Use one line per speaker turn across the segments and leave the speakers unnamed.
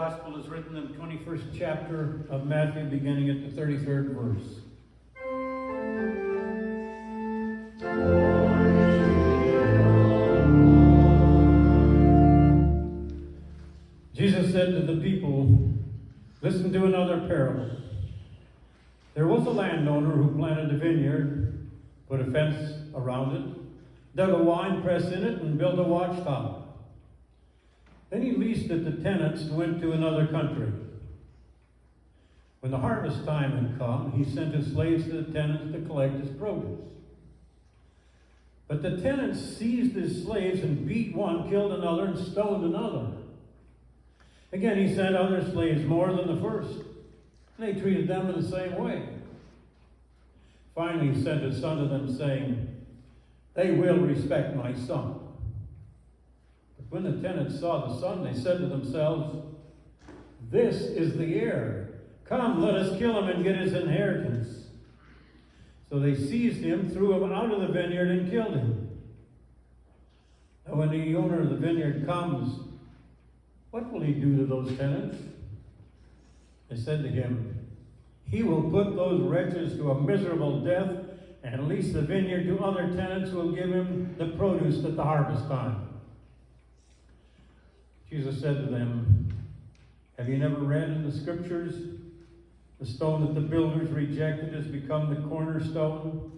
Gospel is written in the 21st chapter of Matthew, beginning at the 33rd verse. Jesus said to the people, "Listen to another parable. There was a landowner who planted a vineyard, put a fence around it, dug a wine press in it, and built a watchtower. Then he leased it to tenants and went to another country. When the harvest time had come, he sent his slaves to the tenants to collect his produce. But the tenants seized his slaves and beat one, killed another, and stoned another. Again, he sent other slaves more than the first, and they treated them in the same way. Finally, he sent his son to them, saying, 'They will respect my son.' But when the tenants saw the son, they said to themselves, 'This is the heir. Come, let us kill him and get his inheritance.' So they seized him, threw him out of the vineyard, and killed him. Now when the owner of the vineyard comes, what will he do to those tenants?" They said to him, "He will put those wretches to a miserable death and lease the vineyard to other tenants who will give him the produce at the harvest time." Jesus said to them, "Have you never read in the scriptures, the stone that the builders rejected has become the cornerstone?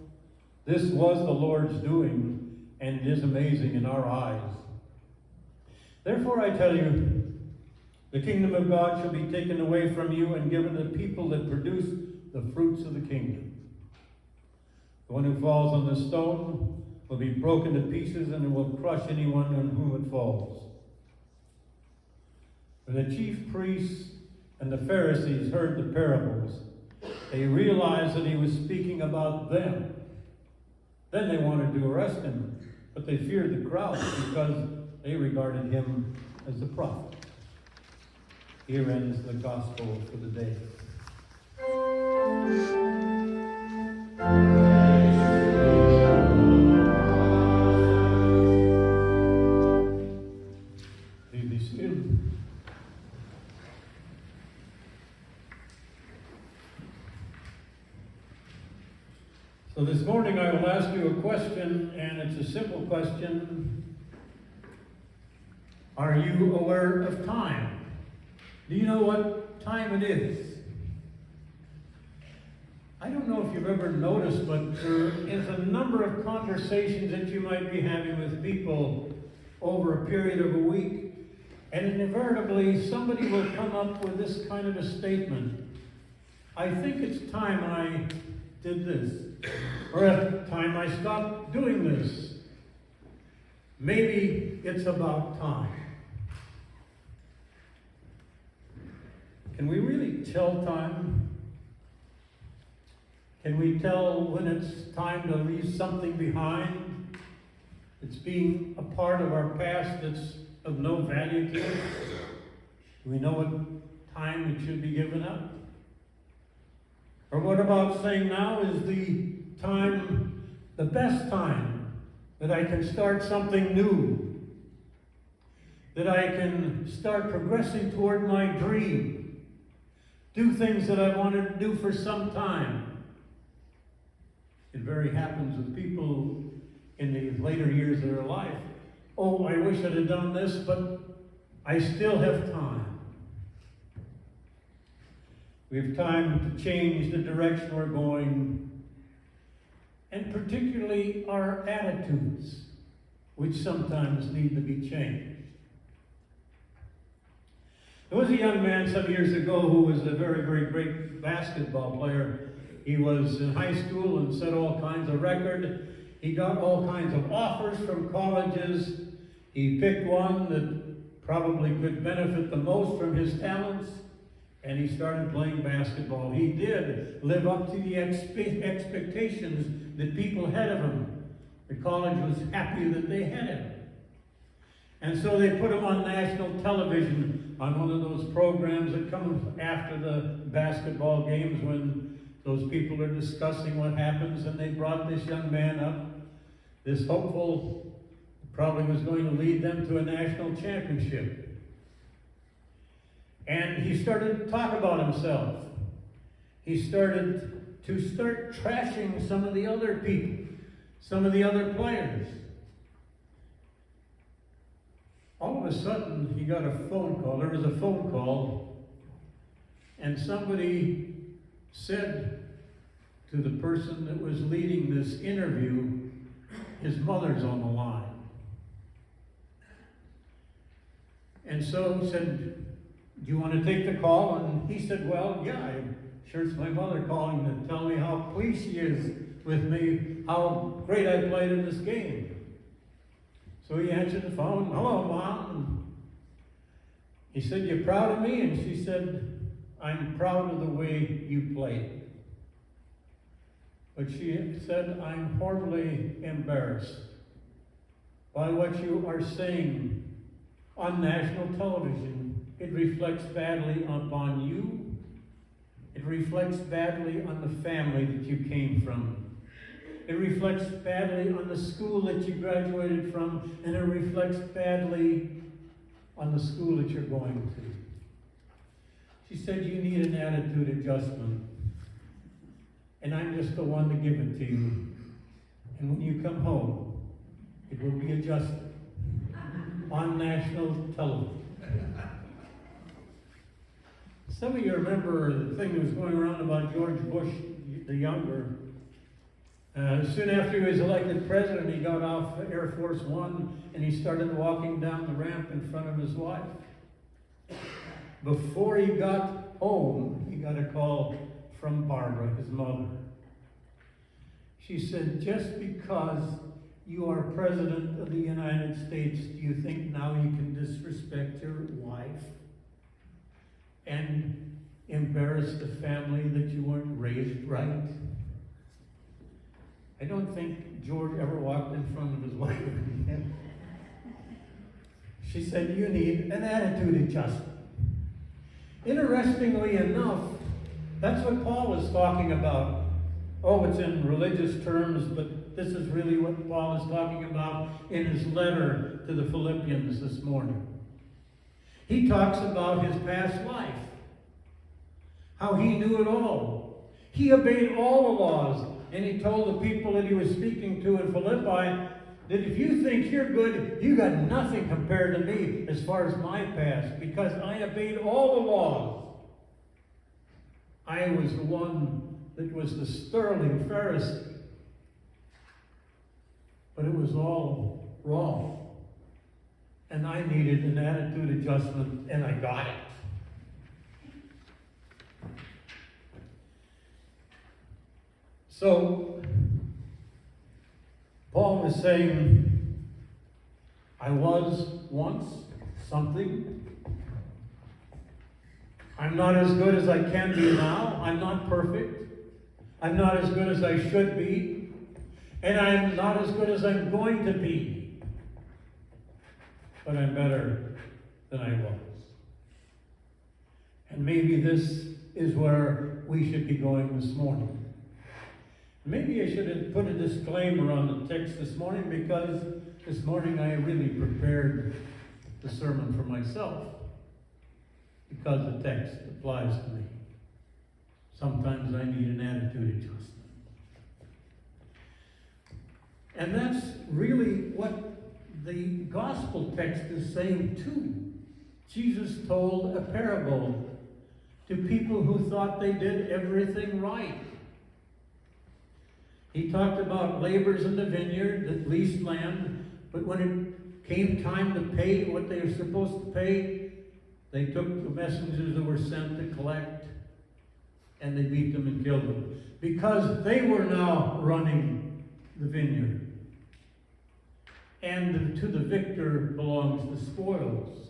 This was the Lord's doing, and it is amazing in our eyes. Therefore I tell you, the kingdom of God shall be taken away from you and given to people that produce the fruits of the kingdom. The one who falls on the stone will be broken to pieces, and it will crush anyone on whom it falls." When the chief priests and the Pharisees heard the parables, they realized that he was speaking about them. Then they wanted to arrest him, but they feared the crowd because they regarded him as the prophet. Here ends the gospel for the day. Please be seated. So this morning I will ask you a question, and it's a simple question. Are you aware of time? Do you know what time it is? I don't know if you've ever noticed, but there is a number of conversations that you might be having with people over a period of a week, and inevitably somebody will come up with this kind of a statement. "I think it's time I did this," or "It's time I stopped doing this." Maybe it's about time. Can we really tell time? Can we tell when it's time to leave something behind? It's being a part of our past that's of no value to us. Do we know what time it should be given up? Or what about saying now is the time, the best time, that I can start something new, that I can start progressing toward my dream, do things that I wanted to do for some time? It very happens with people in the later years of their life. "Oh, I wish I'd have done this, but I still have time." We have time to change the direction we're going, and particularly our attitudes, which sometimes need to be changed. There was a young man some years ago who was a very, very great basketball player. He was in high school and set all kinds of records. He got all kinds of offers from colleges. He picked one that probably could benefit the most from his talents, and he started playing basketball. He did live up to the expectations that people had of him. The college was happy that they had him. And so they put him on national television on one of those programs that comes after the basketball games when those people are discussing what happens, and they brought this young man up, this hopeful, probably was going to lead them to a national championship. And he started to talk about himself. He started trashing some of the other people, some of the other players. All of a sudden, he got a phone call. There was a phone call, and somebody said to the person that was leading this interview, his mother's on the line. And so he said, do you want to take the call? And he said, well, yeah, I'm sure it's my mother calling to tell me how pleased she is with me, how great I played in this game. So he answered the phone. Hello, Mom. He said, you proud of me? And she said, I'm proud of the way you played. But she said, I'm horribly embarrassed by what you are saying on national television. It reflects badly upon you. It reflects badly on the family that you came from. It reflects badly on the school that you graduated from, and it reflects badly on the school that you're going to. She said, you need an attitude adjustment. And I'm just the one to give it to you. And when you come home, it will be adjusted on national television. Some of you remember the thing that was going around about George Bush the younger. Soon after he was elected president, he got off Air Force One and he started walking down the ramp in front of his wife. Before he got home, he got a call from Barbara, his mother. She said, just because you are president of the United States, do you think now you can disrespect your wife and embarrass the family that you weren't raised right? I don't think George ever walked in front of his wife again. She said, you need an attitude adjustment. Interestingly enough, that's what Paul was talking about. Oh, it's in religious terms, but this is really what Paul is talking about in his letter to the Philippians this morning. He talks about his past life, how he knew it all. He obeyed all the laws, and he told the people that he was speaking to in Philippi that if you think you're good, you got nothing compared to me as far as my past, because I obeyed all the laws. I was the one that was the sterling Pharisee. But it was all wrong. And I needed an attitude adjustment, and I got it. So, Paul was saying, I was once something. I'm not as good as I can be now. I'm not perfect. I'm not as good as I should be. And I'm not as good as I'm going to be. But I'm better than I was. And maybe this is where we should be going this morning. Maybe I should have put a disclaimer on the text this morning, because this morning I really prepared the sermon for myself, because the text applies to me. Sometimes I need an attitude adjustment. And that's really what the gospel text is saying too. Jesus told a parable to people who thought they did everything right. He talked about laborers in the vineyard that leased land, but when it came time to pay what they were supposed to pay, they took the messengers that were sent to collect, and they beat them and killed them, because they were now running the vineyard. And to the victor belongs the spoils.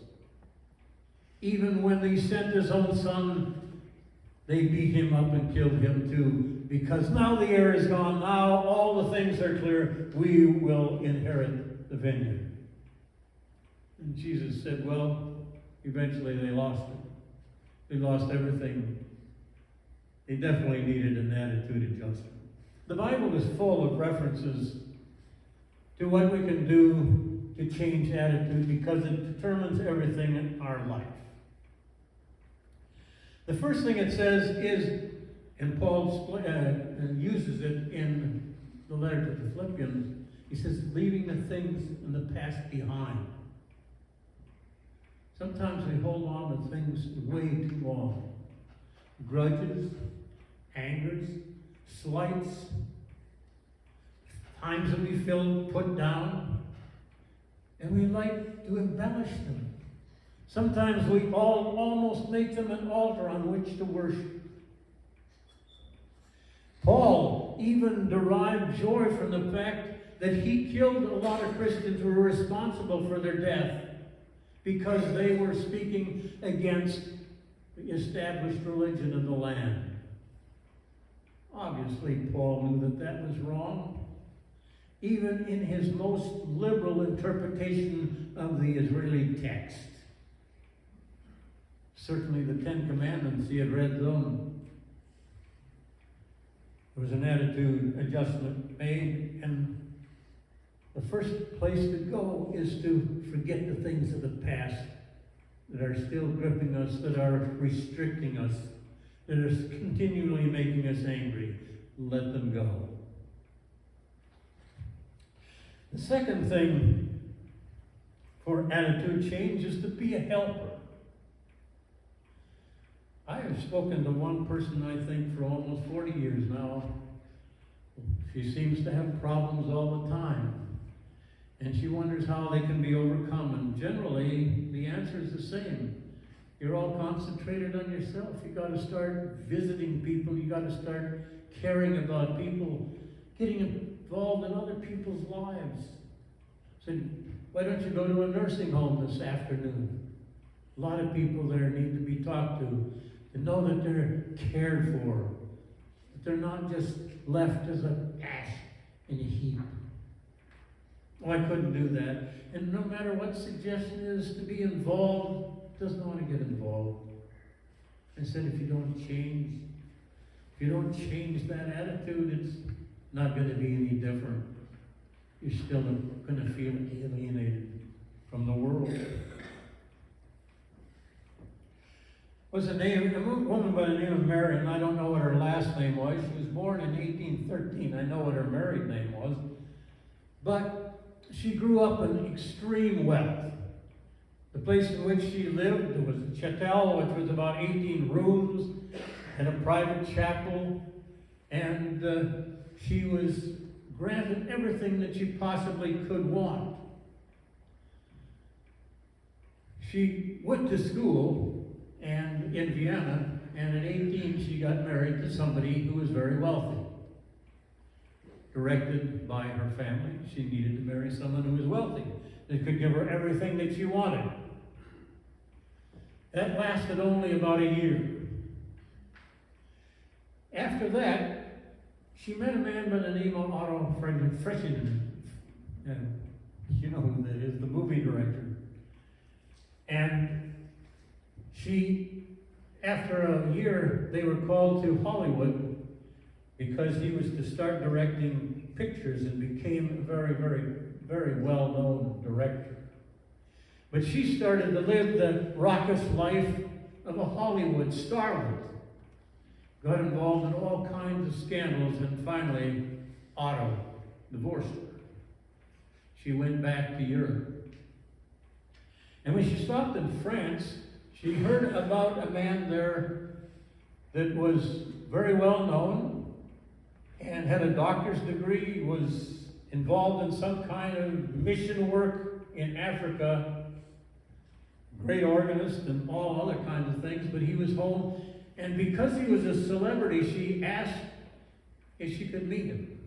Even when he sent his own son, they beat him up and killed him too, because now the heir is gone, now all the things are clear, we will inherit the vineyard. And Jesus said, well, eventually they lost it. They lost everything. They definitely needed an attitude adjustment. The Bible is full of references to what we can do to change attitude, because it determines everything in our life. The first thing it says is, and Paul uses it in the letter to the Philippians, he says, leaving the things in the past behind. Sometimes we hold on to things way too long. Grudges, angers, slights, times that we feel put down, and we like to embellish them. Sometimes we almost make them an altar on which to worship. Paul even derived joy from the fact that he killed a lot of Christians who were responsible for their death because they were speaking against the established religion of the land. Obviously, Paul knew that that was wrong, even in his most liberal interpretation of the Israeli text. Certainly the Ten Commandments, he had read them. There was an attitude adjustment made, and the first place to go is to forget the things of the past that are still gripping us, that are restricting us, that are continually making us angry. Let them go. The second thing for attitude change is to be a helper. I have spoken to one person, I think, for almost 40 years now. She seems to have problems all the time. And she wonders how they can be overcome. And generally, the answer is the same. You're all concentrated on yourself. You got to start visiting people. You got to start caring about people, getting involved in other people's lives. So why don't you go to a nursing home this afternoon? A lot of people there need to be talked to know that they're cared for, that they're not just left as an ash in a heap. Oh, I couldn't do that. And no matter what suggestion is to be involved, doesn't want to get involved. I said, if you don't change that attitude, it's not going to be any different. You're still going to feel alienated from the world. Was a woman by the name of Mary, and I don't know what her last name was. She was born in 1813. I know what her married name was. But she grew up in extreme wealth. The place in which she lived, there was a chattel, which was about 18 rooms, and a private chapel, and she was granted everything that she possibly could want. She went to school and in Vienna, and at 18 she got married to somebody who was very wealthy. Directed by her family, she needed to marry someone who was wealthy, that could give her everything that she wanted. That lasted only about a year. After that, she met a man by the name of Otto Freshingen. You know who that is, the movie director. And after a year, they were called to Hollywood because he was to start directing pictures and became a very, very, very well-known director. But she started to live the raucous life of a Hollywood starlet. Got involved in all kinds of scandals, and finally, Otto divorced her. She went back to Europe. And when she stopped in France, she heard about a man there that was very well known and had a doctor's degree, was involved in some kind of mission work in Africa, great organist and all other kinds of things, but he was home. And because he was a celebrity, she asked if she could meet him.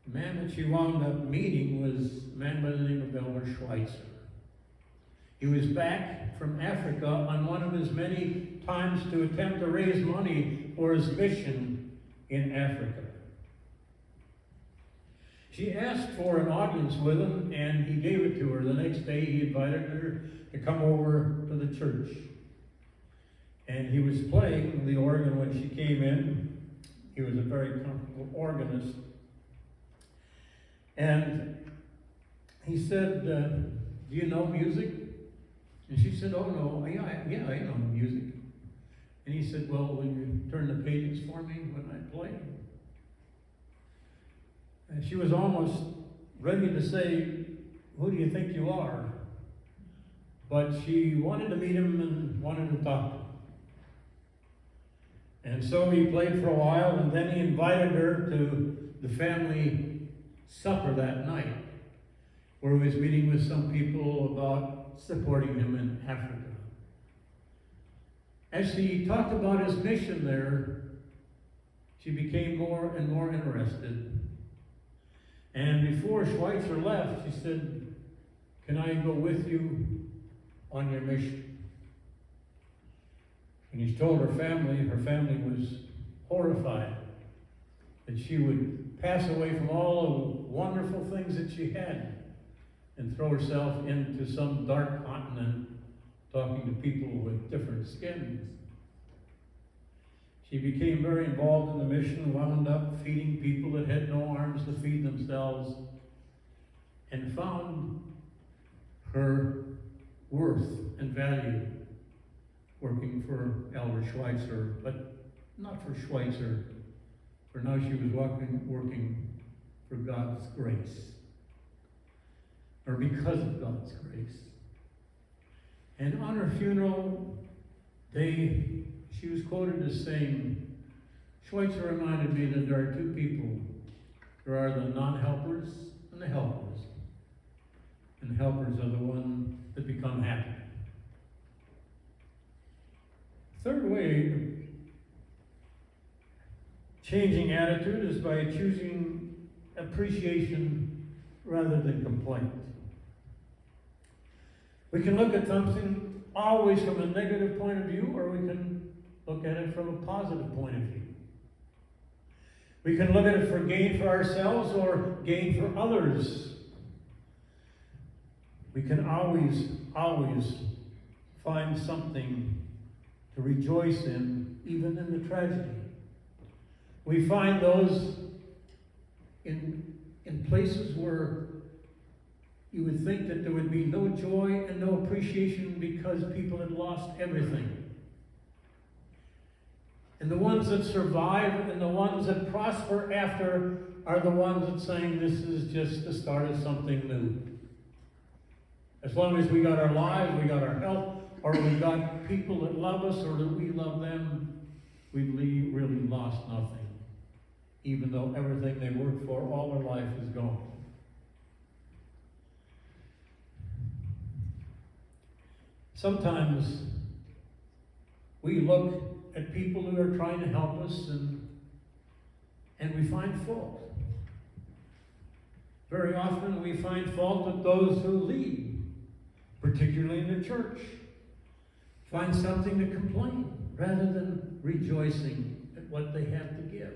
The man that she wound up meeting was a man by the name of Elmer Schweitzer. He was back from Africa on one of his many times to attempt to raise money for his mission in Africa. She asked for an audience with him, and he gave it to her. The next day, he invited her to come over to the church. And he was playing the organ when she came in. He was a very comfortable organist. And he said, do you know music? And she said, oh no, yeah, I know music. And he said, well, will you turn the pages for me when I play? And she was almost ready to say, who do you think you are? But she wanted to meet him and wanted to talk to him. And so he played for a while, and then he invited her to the family supper that night, where he was meeting with some people about supporting him in Africa. As he talked about his mission there, she became more and more interested. And before Schweitzer left, she said, can I go with you on your mission? And he told her family was horrified that she would pass away from all the wonderful things that she had and throw herself into some dark continent talking to people with different skins. She became very involved in the mission, wound up feeding people that had no arms to feed themselves, and found her worth and value working for Elder Schweitzer, but not for Schweitzer, for now she was working for God's grace, or because of God's grace. And on her funeral day, she was quoted as saying, Schweitzer reminded me that there are two people. There are the non-helpers and the helpers. And the helpers are the ones that become happy. Third way, changing attitude is by choosing appreciation rather than complaint. We can look at something always from a negative point of view, or we can look at it from a positive point of view. We can look at it for gain for ourselves or gain for others. We can always find something to rejoice in, even in the tragedy. We find those in places where you would think that there would be no joy and no appreciation because people had lost everything. And the ones that survive and the ones that prosper after are the ones that saying this is just the start of something new. As long as we got our lives, we got our health, or we got people that love us or that we love them, we really lost nothing. Even though everything they worked for all their life is gone. Sometimes we look at people who are trying to help us and we find fault. Very often we find fault with those who lead, particularly in the church. Find something to complain rather than rejoicing at what they have to give.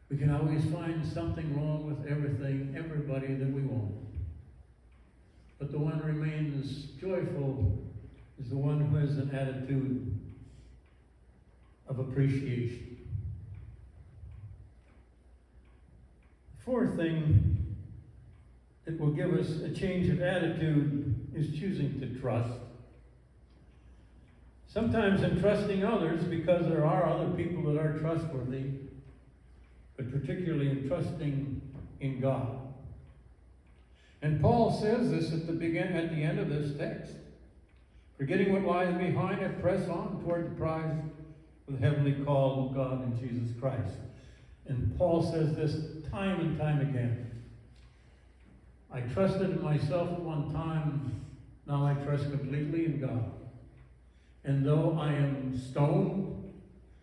We can always find something wrong with everybody that we want. But the one who remains joyful is the one who has an attitude of appreciation. Fourth thing that will give us a change of attitude is choosing to trust. Sometimes in trusting others, because there are other people that are trustworthy, but particularly in trusting in God. And Paul says this at the end of this text. Forgetting what lies behind, I press on toward the prize of the heavenly call of God in Jesus Christ. And Paul says this time and time again. I trusted in myself at one time, now I trust completely in God. And though I am stoned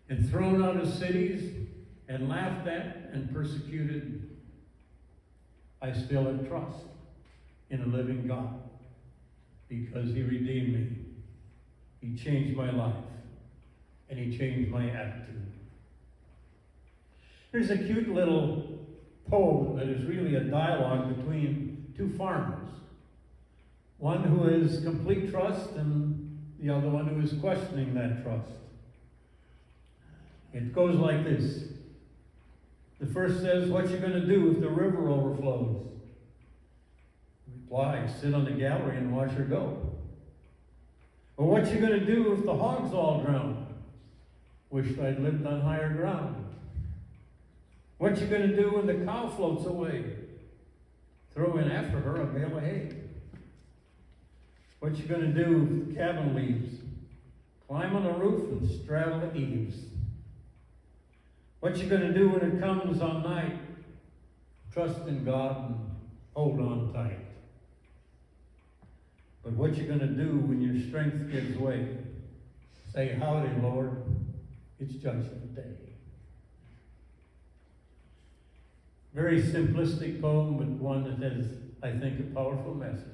and thrown out of cities and laughed at and persecuted, I still have trust in a living God because He redeemed me. He changed my life and He changed my attitude. There's a cute little poem that is really a dialogue between two farmers. One who has complete trust and the other one who is questioning that trust. It goes like this. The first says, what you going to do if the river overflows? Reply, sit on the gallery and watch her go. Well, what you going to do if the hogs all drown? Wished I'd lived on higher ground. What you going to do when the cow floats away? Throw in after her a bale of hay. What you going to do if the cabin leaves? Climb on the roof and straddle the eaves. What you going to do when it comes on night? Trust in God and hold on tight. But what you going to do when your strength gives way? Say, howdy, Lord, it's Judgment Day. Very simplistic poem, but one that has, I think, a powerful message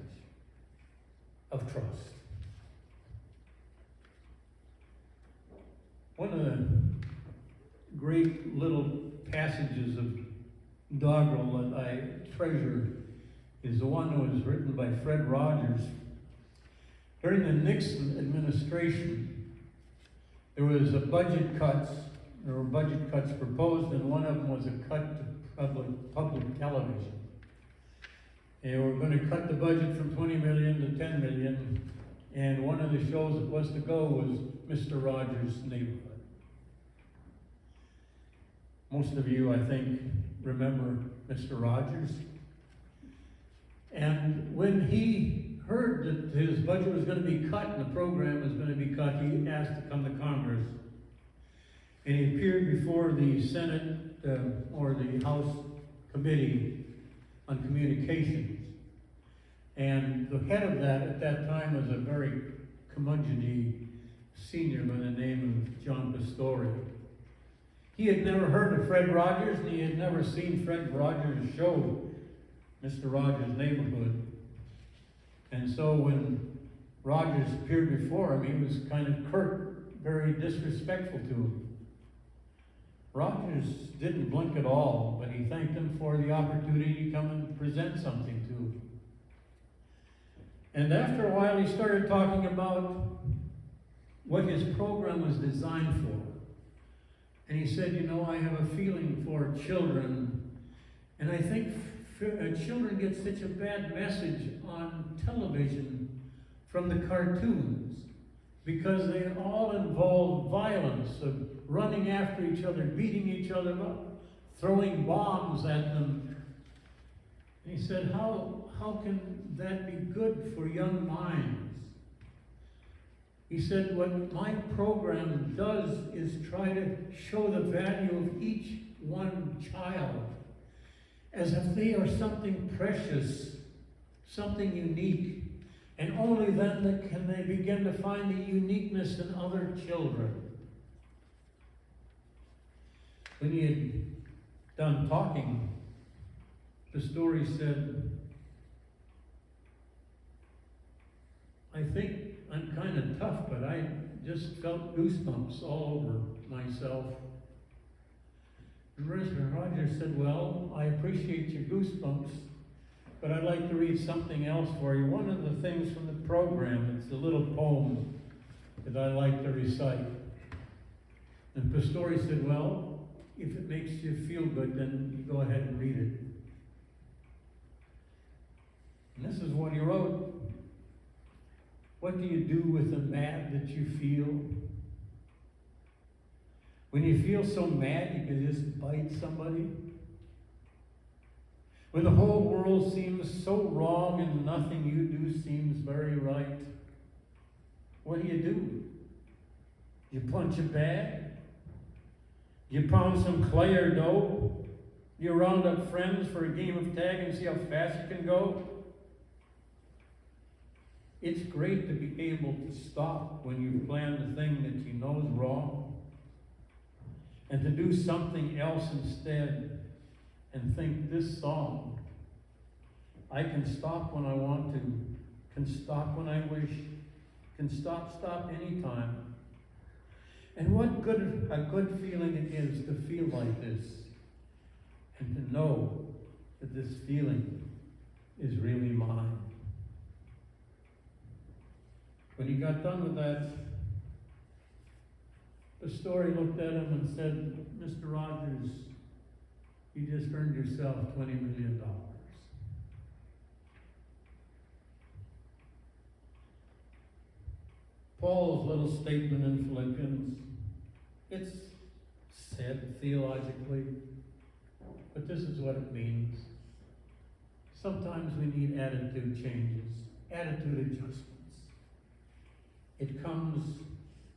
of trust. One of the great little passages of doggerel that I treasure is the one that was written by Fred Rogers. During the Nixon administration, there was a budget cuts. There were budget cuts proposed, and one of them was a cut to public television. They were going to cut the budget from 20 million to 10 million, and one of the shows that was to go was Mr. Rogers' Neighborhood. Most of you, I think, remember Mr. Rogers. And when he heard that his budget was going to be cut and the program was going to be cut, he asked to come to Congress. And he appeared before the Senate or the House Committee on Communications. And the head of that at that time was a very curmudgeon-y senior by the name of John Pastore. He had never heard of Fred Rogers, and he had never seen Fred Rogers' show, Mr. Rogers' Neighborhood. And so when Rogers appeared before him, he was kind of curt, very disrespectful to him. Rogers didn't blink at all, but he thanked him for the opportunity to come and present something to him. And after a while, he started talking about what his program was designed for. And he said, you know, I have a feeling for children, and I think children get such a bad message on television from the cartoons because they all involve violence, of running after each other, beating each other up, throwing bombs at them. And he said, how can that be good for young minds? He said, what my program does is try to show the value of each one child as if they are something precious, something unique. And only then can they begin to find the uniqueness in other children. When he had done talking, the story said, I think I'm kind of tough, but I just felt goosebumps all over myself. And Reverend Rogers said, well, I appreciate your goosebumps, but I'd like to read something else for you. One of the things from the program, it's a little poem that I like to recite. And Pastore said, well, if it makes you feel good, then you go ahead and read it. And this is what he wrote. What do you do with the mad that you feel? When you feel so mad you can just bite somebody? When the whole world seems so wrong and nothing you do seems very right, what do? You punch a bag? You pound some clay or dough? You round up friends for a game of tag and see how fast you can go? It's great to be able to stop when you plan the thing that you know is wrong and to do something else instead and think this song, I can stop when I want to, can stop when I wish, can stop anytime. And what a good feeling it is to feel like this and to know that this feeling is really mine. When he got done with that, the story looked at him and said, Mr. Rogers, you just earned yourself $20 million. Paul's little statement in Philippians, it's said theologically, but this is what it means. Sometimes we need attitude changes, attitude adjustments. It comes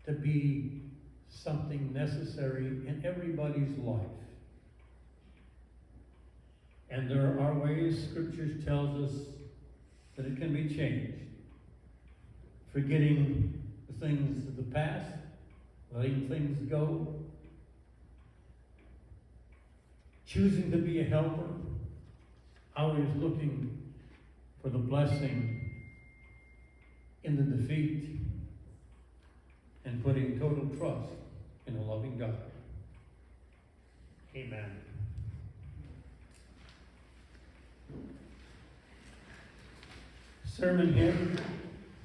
to be something necessary in everybody's life. And there are ways Scripture tells us that it can be changed. Forgetting the things of the past, letting things go, choosing to be a helper, always looking for the blessing in the defeat, and putting total trust in a loving God. Amen. Sermon hymn,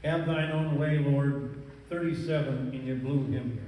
Have Thine Own Way, Lord, 37 in your blue hymn.